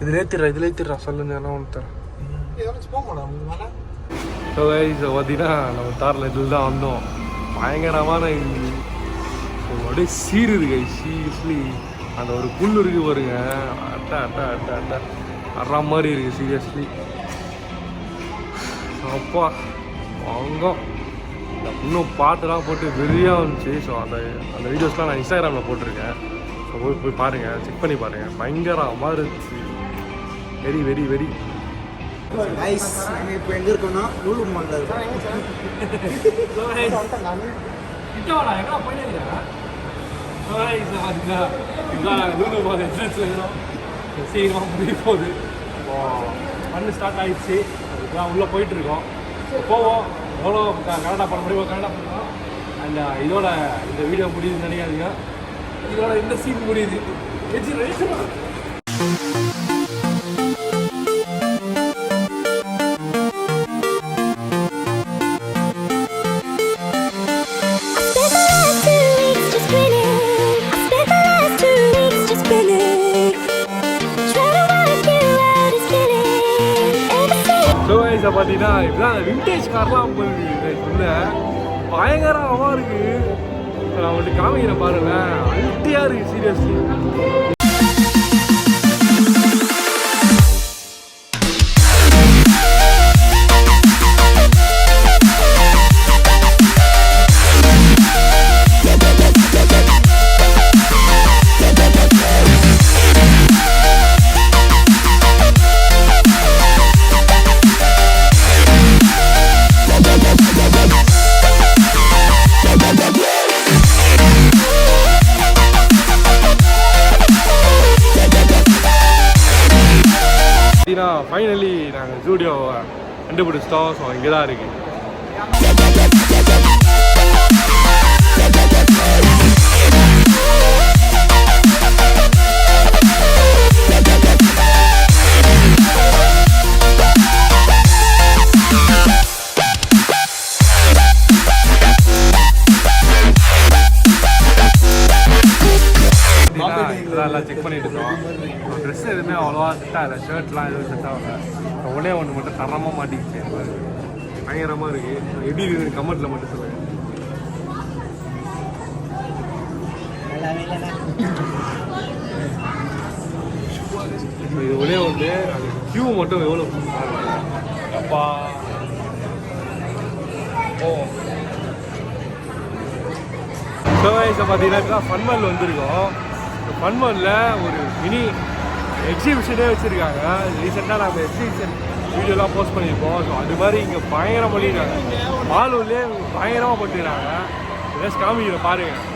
இதுல ஏத்திடுறா சொல்லுங்க எல்லாம் ஒன்று தரேன். ஸோ பார்த்தீங்கன்னா நம்ம தாரில் இதில் தான் வந்தோம். பயங்கரமான அப்படியே சீருது கை சீரியஸ்லி. அந்த ஒரு புல் இருக்கு பாருங்க, அட்டை அட்டை அட்டை அட்டை அறா மாதிரி இருக்குது சீரியஸ்லி. அப்பா வாங்கம் இன்னும் பாட்டுலாம் போட்டு வெறியாக வந்துச்சு. ஸோ அந்த வீடியோஸ்லாம் நான் இன்ஸ்டாகிராமில் போட்டிருக்கேன். ஸோ போய் பாருங்கள், செக் பண்ணி பாருங்கள். பயங்கரமாக இருந்துச்சு. Very very very nice. இப்போ எங்கே இருக்கோம்னா லூலு மாலில் இருக்கோம். சீக்கிரமாக முடிய போகுது. மண்ணு ஸ்டார்ட் ஆகிடுச்சு. அதுதான் உள்ளே போயிட்டுருக்கோம். போவோம், எவ்வளோ கனடா பண்ண முடியுமோ கனடா பண்ணுறோம். அண்ட் இதோட இந்த வீடியோ முடியுதுன்னு நினைக்காதீங்க. இதோட இந்த சீன் முடியுது. பார்த்தீங்கன்னா இப்படிதான் விண்டேஜ் கார்லாம் உள்ள பயங்கரமாக இருக்கு. நான் உங்களுக்கு காமிக்கிறேன் பாருங்களேன், அல்ட்டியாக இருக்கு சீரியஸ்லி. ஃபைனலி நாங்கள் ஸ்டூடியோவை கண்டுபிடிச்சிட்டோம். ஸோ இங்கே தான் இருக்குது. இதெல்லாம் செக் பண்ணிட்டு இருக்கோம். ட்ரெஸ் எதுவுமே அவ்வளோவா செட் ஆகலை. ஷர்ட்லாம் எதுவும் செட் ஆகலை. ஒன்றே ஒன்று மட்டும் தரமாக மாட்டிக்கிச்சு. பயங்கரமாக இருக்குது. எப்படி இருக்குது கமெண்ட்டில் மட்டும் சொல்லுங்கள். இது ஒரே ஒன்று அது கியூ மட்டும் எவ்வளோ அப்பா. ஓ ஸோ பார்த்தீங்கன்னா ஃபன்மல் வந்திருக்கோம். ஃபன்மலில் ஒரு மினி எக்ஸிபிஷனே வச்சுருக்காங்க. ரீசெண்டாக நம்ம எக்ஸிபிஷன் வீடியோலாம் போஸ்ட் பண்ணியிருக்கோம். ஸோ அது மாதிரி இங்கே பயங்கரம் பண்ணியிருக்காங்க. மாலூர்லேயே பயங்கரமாக பண்ணிடுறாங்க. ஜஸ்ட் காமிக்கிறேன் பாருங்கள்.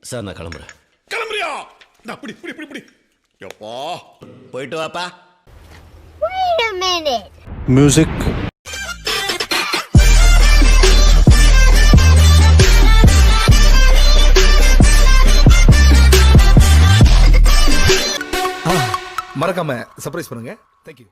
சார் நான் கிளம்புறேன். கிளம்புறியா? அப்படி இப்படி இப்படி இப்படி எப்பா போயிட்டு வாப்பா. Wait a minute. Music. மறக்காம சர்ப்ரைஸ் பண்ணுங்க. Thank you.